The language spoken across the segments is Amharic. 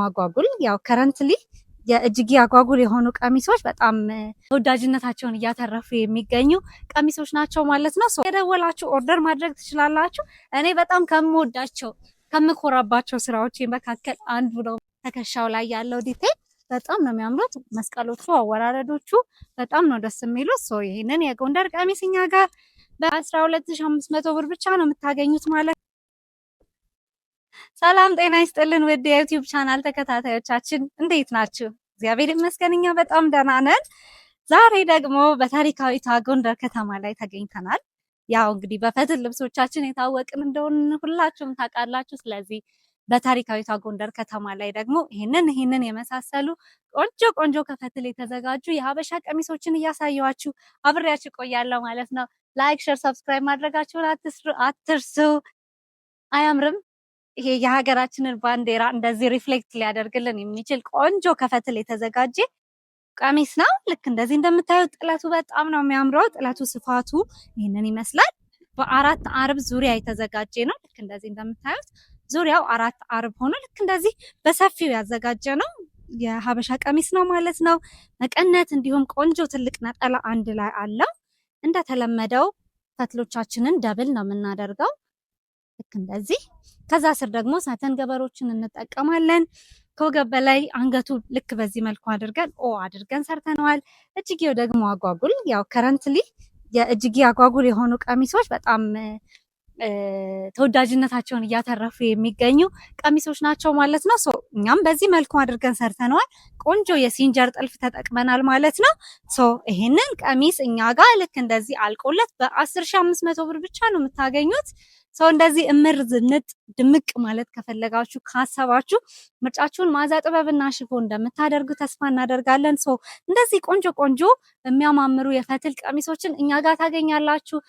አጓጉል ያው ከረንትሊ የእጅጌ አጓጉል የሆኑ ቀሚሶች በጣም ተወዳጅነታቸውን እያተረፉ የሚገኙ ቀሚሶች ናቸው ማለት ነው። የደወላችሁ ኦርደር ማድረግ ትችላላችሁ። እኔ በጣም ከምወዳቸው ከምኮራባቸው ስራዎች መካከል አንዱ ነው። ትከሻው ላይ ያለው ዲቴል በጣም ነው የሚያምሩት። መስቀሎቹ፣ አወራረዶቹ በጣም ነው ደስ የሚሉት። ይህንን የጎንደር ቀሚስ እኛ ጋር በ12500 ብር ብቻ ነው የምታገኙት ማለት ነው። ሰላም ጤና ይስጥልን ውድ የዩቲዩብ ቻናል ተከታታዮቻችን እንዴት ናችሁ? እግዚአብሔር ይመስገን እኛ በጣም ደህና ነን። ዛሬ ደግሞ በታሪካዊቷ ጎንደር ከተማ ላይ ተገኝተናል። ያው እንግዲህ በፈትል ልብሶቻችን የታወቅን እንደሆን ሁላችሁም ታውቃላችሁ። ስለዚህ በታሪካዊቷ ጎንደር ከተማ ላይ ደግሞ ይህንን የመሳሰሉ ቆንጆ ከፈትል የተዘጋጁ የሀበሻ ቀሚሶችን እያሳየኋችሁ አብሬያችሁ ቆያለሁ ማለት ነው። ላይክ፣ ሼር፣ ሰብስክራይብ ማድረጋችሁን አትርሱ። አያምርም? ይሄ የሀገራችንን ባንዲራ እንደዚህ ሪፍሌክት ሊያደርግልን የሚችል ቆንጆ ከፈትል የተዘጋጀ ቀሚስ ነው። ልክ እንደዚህ እንደምታዩት ጥለቱ በጣም ነው የሚያምረው። ጥለቱ ስፋቱ ይህንን ይመስላል። በአራት አርብ ዙሪያ የተዘጋጀ ነው። ልክ እንደዚህ እንደምታዩት ዙሪያው አራት አርብ ሆኖ ልክ እንደዚህ በሰፊው ያዘጋጀ ነው። የሀበሻ ቀሚስ ነው ማለት ነው። መቀነት እንዲሁም ቆንጆ ትልቅ ነጠላ አንድ ላይ አለው። እንደተለመደው ፈትሎቻችንን ደብል ነው የምናደርገው ልክ እንደዚህ። ከዛ ስር ደግሞ ሳተን ገበሮችን እንጠቀማለን። ከወገብ በላይ አንገቱ ልክ በዚህ መልኩ አድርገን ሰርተነዋል። እጅጌው ደግሞ አጓጉል ያው ከረንትሊ የእጅጌ አጓጉል የሆኑ ቀሚሶች በጣም ተወዳጅነታቸውን እያተረፉ የሚገኙ ቀሚሶች ናቸው ማለት ነው። እኛም በዚህ መልኩ አድርገን ሰርተነዋል። ቆንጆ የሲንጀር ጥልፍ ተጠቅመናል ማለት ነው። ይሄንን ቀሚስ እኛ ጋር ልክ እንደዚህ አልቆለት በ10500 ብር ብቻ ነው የምታገኙት። እንደዚህ እምር ዝንጥ ድምቅ ማለት ከፈለጋችሁ ካሰባችሁ ምርጫችሁን ማዛ ጥበብና ሽፎን እንደምታደርጉ ተስፋ እናደርጋለን። እንደዚህ ቆንጆ የሚያማምሩ የፈትል ቀሚሶችን እኛ ጋር ታገኛላችሁ።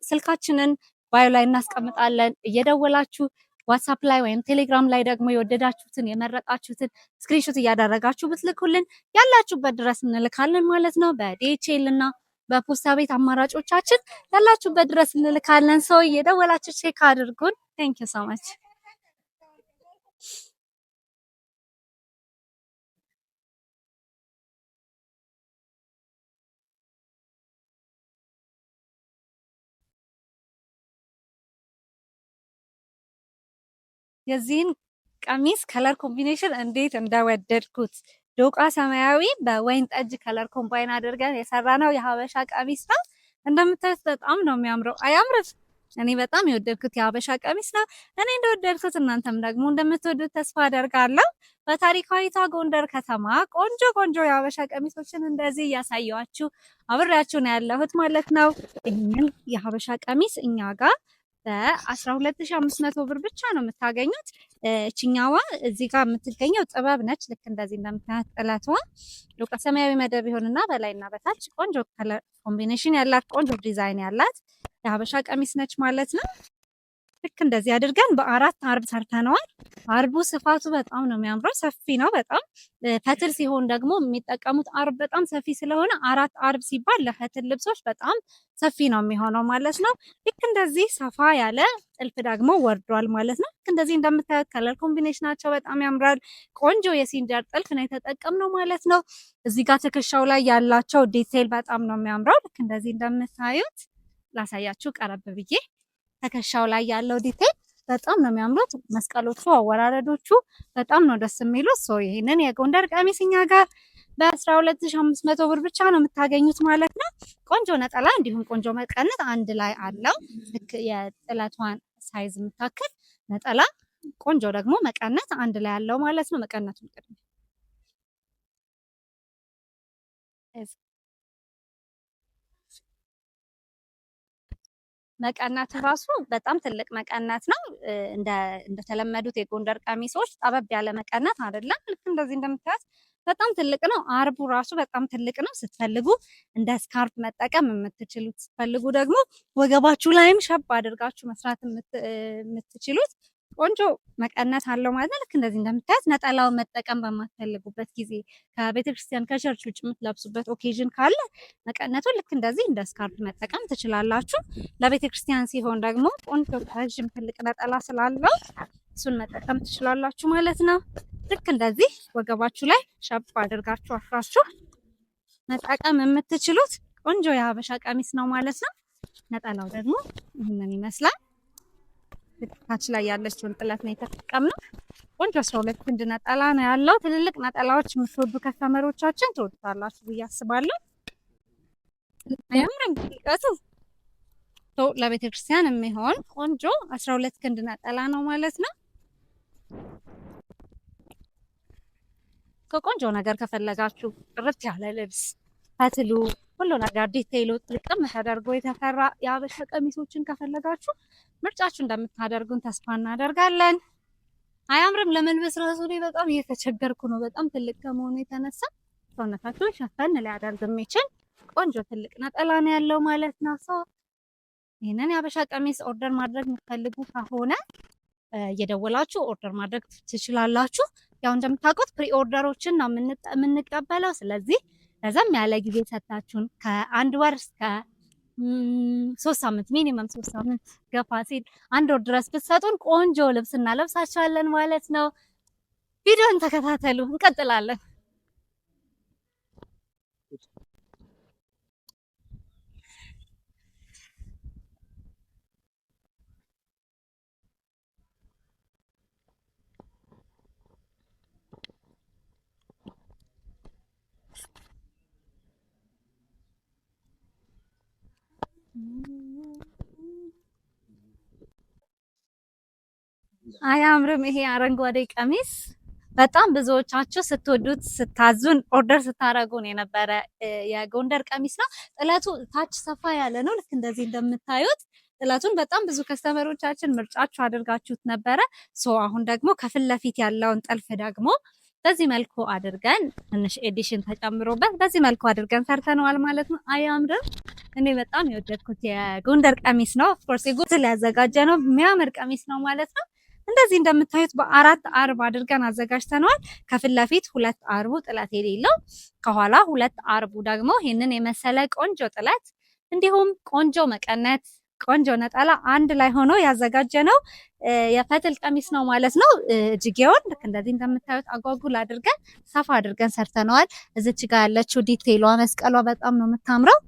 ስልካችንን ባዮ ላይ እናስቀምጣለን። እየደወላችሁ ዋትስአፕ ላይ ወይም ቴሌግራም ላይ ደግሞ የወደዳችሁትን የመረጣችሁትን ስክሪንሾት እያደረጋችሁ ብትልኩልን ያላችሁበት ድረስ እንልካለን ማለት ነው። በዲኤችኤል እና በፖስታ ቤት አማራጮቻችን ያላችሁበት ድረስ እንልካለን። እየደወላችሁ ቼክ አድርጉን። ቴንክ ዩ ሶ ማች። የዚህን ቀሚስ ከለር ኮምቢኔሽን እንዴት እንደወደድኩት! ዶቃ ሰማያዊ በወይን ጠጅ ከለር ኮምባይን አድርገን የሰራነው የሀበሻ ቀሚስ ነው። እንደምታዩት በጣም ነው የሚያምረው። አያምርም? እኔ በጣም የወደድኩት የሀበሻ ቀሚስ ነው። እኔ እንደወደድኩት እናንተም ደግሞ እንደምትወዱት ተስፋ አደርጋለሁ። በታሪካዊቷ ጎንደር ከተማ ቆንጆ የሀበሻ ቀሚሶችን እንደዚህ እያሳየኋችሁ አብሬያችሁ ነው ያለሁት ማለት ነው። ይህንን የሀበሻ ቀሚስ እኛ ጋር በ12500 ብር ብቻ ነው የምታገኙት። እችኛዋ እዚህ ጋር የምትገኘው ጥበብ ነች። ልክ እንደዚህ እንደምታያት ጥለቷ ዶቃ ሰማያዊ መደብ ይሆንና በላይና በታች ቆንጆ ከለር ኮምቢኔሽን ያላት ቆንጆ ዲዛይን ያላት የሀበሻ ቀሚስ ነች ማለት ነው። ልክ እንደዚህ አድርገን በአራት አርብ ሰርተነዋል። አርቡ ስፋቱ በጣም ነው የሚያምረው። ሰፊ ነው በጣም። ፈትል ሲሆን ደግሞ የሚጠቀሙት አርብ በጣም ሰፊ ስለሆነ አራት አርብ ሲባል ለፈትል ልብሶች በጣም ሰፊ ነው የሚሆነው ማለት ነው። ልክ እንደዚህ ሰፋ ያለ ጥልፍ ደግሞ ወርዷል ማለት ነው። ልክ እንደዚህ እንደምታዩት ከለር ኮምቢኔሽናቸው በጣም ያምራል። ቆንጆ የሲንጀር ጥልፍ ነው የተጠቀምነው ማለት ነው። እዚህ ጋር ትከሻው ላይ ያላቸው ዲቴይል በጣም ነው የሚያምረው። ልክ እንደዚህ እንደምታዩት ላሳያችሁ ቀረብ ብዬ። ትከሻው ላይ ያለው ዲቴይል በጣም ነው የሚያምሩት። መስቀሎቹ፣ አወራረዶቹ በጣም ነው ደስ የሚሉት። ይህንን የጎንደር ቀሚስ እኛ ጋር በ12500 ብር ብቻ ነው የምታገኙት ማለት ነው። ቆንጆ ነጠላ እንዲሁም ቆንጆ መቀነት አንድ ላይ አለው። ልክ የጥለቷን ሳይዝ የምታክል ነጠላ፣ ቆንጆ ደግሞ መቀነት አንድ ላይ አለው ማለት ነው። መቀነቱን ቅድም መቀነቱ ራሱ በጣም ትልቅ መቀነት ነው። እንደተለመዱት የጎንደር ቀሚሶች ጠበብ ያለ መቀነት አይደለም። ልክ እንደዚህ እንደምታዩት በጣም ትልቅ ነው። አርቡ ራሱ በጣም ትልቅ ነው። ስትፈልጉ እንደ ስካርፕ መጠቀም የምትችሉት፣ ስትፈልጉ ደግሞ ወገባችሁ ላይም ሸብ አድርጋችሁ መስራት የምትችሉት ቆንጆ መቀነት አለው ማለት ነው። ልክ እንደዚህ እንደምታዩት ነጠላውን መጠቀም በማትፈልጉበት ጊዜ ከቤተክርስቲያን ከቸርች ውጭ የምትለብሱበት ኦኬዥን ካለ መቀነቱን ልክ እንደዚህ እንደ ስካርፕ መጠቀም ትችላላችሁ። ለቤተክርስቲያን ሲሆን ደግሞ ቆንጆ ረዥም ትልቅ ነጠላ ስላለው እሱን መጠቀም ትችላላችሁ ማለት ነው። ልክ እንደዚህ ወገባችሁ ላይ ሸብ አድርጋችሁ አስራችሁ መጠቀም የምትችሉት ቆንጆ የሀበሻ ቀሚስ ነው ማለት ነው። ነጠላው ደግሞ ይህንን ይመስላል። ታች ላይ ያለችውን ጥለት ነው የተጠቀምነው። ቆንጆ 12 ክንድ ነጠላ ነው ያለው። ትልልቅ ነጠላዎች የምትወዱ ከስተመሮቻችን ትወዱታላችሁ ብዬ አስባለሁ። አያምርም? ጥልቀቱ ለቤተክርስቲያን የሚሆን ቆንጆ 12 ክንድ ነጠላ ነው ማለት ነው። ከቆንጆ ነገር ከፈለጋችሁ ጥርት ያለ ልብስ ፈትሉ ሁሉ ነገር ዲቴይሉ ጥቅም ተደርጎ የተሰራ የሀበሻ ቀሚሶችን ከፈለጋችሁ ምርጫችሁ እንደምታደርጉን ተስፋ እናደርጋለን። አያምርም? ለመልበስ ራሱ ላይ በጣም እየተቸገርኩ ነው። በጣም ትልቅ ከመሆኑ የተነሳ ሰውነታችሁን ሸፈን ሊያደርግ የሚችል ቆንጆ ትልቅ ነጠላ ነው ያለው ማለት ነው። ይህንን የሀበሻ ቀሚስ ኦርደር ማድረግ የምትፈልጉ ከሆነ እየደወላችሁ ኦርደር ማድረግ ትችላላችሁ። ያው እንደምታውቁት ፕሪ ኦርደሮችን ነው የምንቀበለው። ስለዚህ ረዘም ያለ ጊዜ ሰጣችሁን ከአንድ ወር እስከ 3 ሳምንት ሚኒመም 3 ሳምንት ገፋ ሲል 1 ወር ድረስ ብትሰጡን ቆንጆ ልብስ እናለብሳችኋለን ማለት ነው። ቪዲዮን ተከታተሉ፣ እንቀጥላለን። አያምርም? ይሄ አረንጓዴ ቀሚስ በጣም ብዙዎቻችሁ ስትወዱት ስታዙን ኦርደር ስታረጉን የነበረ የጎንደር ቀሚስ ነው። ጥለቱ ታች ሰፋ ያለ ነው። ልክ እንደዚህ እንደምታዩት ጥለቱን በጣም ብዙ ከስተመሮቻችን ምርጫችሁ አድርጋችሁት ነበረ። አሁን ደግሞ ከፊት ለፊት ያለውን ጥልፍ ደግሞ በዚህ መልኩ አድርገን ትንሽ ኤዲሽን ተጨምሮበት በዚህ መልኩ አድርገን ሰርተነዋል ማለት ነው። አያምርም? እኔ በጣም የወደድኩት የጎንደር ቀሚስ ነው። ኦፍኮርስ የጎንደር ያዘጋጀ ነው የሚያምር ቀሚስ ነው ማለት ነው። እንደዚህ እንደምታዩት በ4 አርብ አድርገን አዘጋጅተነዋል። ከፊት ለፊት 2 አርቡ ጥለት የሌለው ከኋላ 2 አርቡ ደግሞ ይህንን የመሰለ ቆንጆ ጥለት እንዲሁም ቆንጆ መቀነት ቆንጆ ነጠላ አንድ ላይ ሆኖ ያዘጋጀ ነው የፈትል ቀሚስ ነው ማለት ነው። እጅጌውን ልክ እንደዚህ እንደምታዩት አጓጉል አድርገን ሰፋ አድርገን ሰርተነዋል። እዚች ጋር ያለችው ዲቴይሏ መስቀሏ በጣም ነው የምታምረው።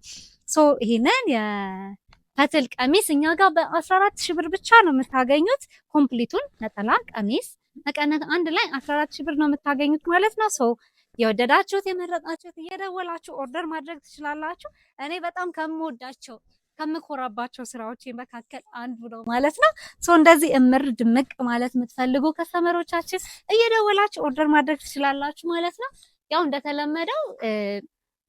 ይሄንን የፈትል ቀሚስ እኛ ጋር በ14 ሺህ ብር ብቻ ነው የምታገኙት። ኮምፕሊቱን ነጠላ ቀሚስ መቀነት አንድ ላይ 14 ሺህ ብር ነው የምታገኙት ማለት ነው። የወደዳችሁት የመረጣችሁት እየደወላችሁ ኦርደር ማድረግ ትችላላችሁ። እኔ በጣም ከምወዳቸው ከምኮራባቸው ስራዎች መካከል አንዱ ነው ማለት ነው። እንደዚህ እምር ድምቅ ማለት የምትፈልጉ ከስተመሮቻችን እየደወላችሁ ኦርደር ማድረግ ትችላላችሁ ማለት ነው። ያው እንደተለመደው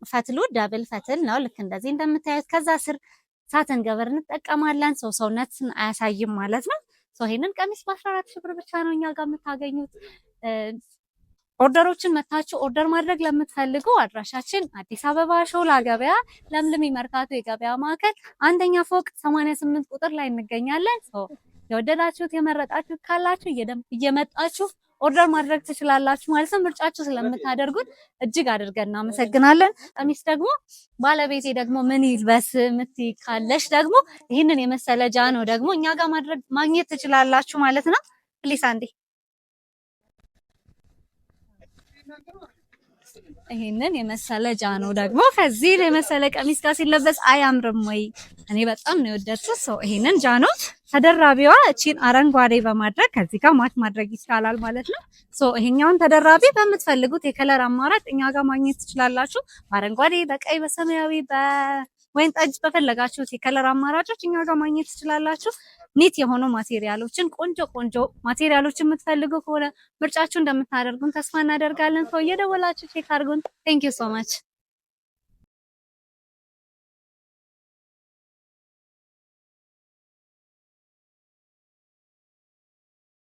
ፈትሉ ዳብል ፈትል ነው። ልክ እንደዚህ እንደምታዩት ከዛ ስር ሳተን ገበር እንጠቀማለን። ሰውነትን አያሳይም ማለት ነው። ይሄንን ቀሚስ በ14 ሺህ ብር ብቻ ነው እኛ ጋር የምታገኙት። ኦርደሮችን መታችሁ ኦርደር ማድረግ ለምትፈልጉ አድራሻችን አዲስ አበባ ሾላ ገበያ ለምለም መርካቶ የገበያ ማዕከል አንደኛ ፎቅ 88 ቁጥር ላይ እንገኛለን። የወደዳችሁት የመረጣችሁት ካላችሁ እየመጣችሁ ኦርደር ማድረግ ትችላላችሁ ማለት ነው። ምርጫችሁ ስለምታደርጉት እጅግ አድርገን እናመሰግናለን። ቀሚስ ደግሞ ባለቤቴ ደግሞ ምን ይልበስ ምትይ ካለሽ ደግሞ ይህንን የመሰለ ጃኖ ደግሞ እኛ ጋር ማግኘት ትችላላችሁ ማለት ነው። ፕሊስ አንዴ ይሄንን የመሰለ ጃኖ ደግሞ ከዚህ የመሰለ ቀሚስ ጋር ሲለበስ አያምርም ወይ? እኔ በጣም ነው የወደድኩት። ይሄንን ጃኖ ተደራቢዋ እቺን አረንጓዴ በማድረግ ከዚህ ጋር ማች ማድረግ ይቻላል ማለት ነው። ይሄኛውን ተደራቢ በምትፈልጉት የከለር አማራጭ እኛ ጋር ማግኘት ትችላላችሁ። በአረንጓዴ፣ በቀይ፣ በሰማያዊ፣ በወይን ጠጅ በፈለጋችሁት የከለር አማራጮች እኛ ጋር ማግኘት ትችላላችሁ። ኒት የሆኑ ማቴሪያሎችን ቆንጆ ማቴሪያሎችን የምትፈልጉ ከሆነ ምርጫችሁ እንደምታደርጉን ተስፋ እናደርጋለን። እየደወላችሁ ቼክ አድርጉን። ቴንክ ዩ ሶ ማች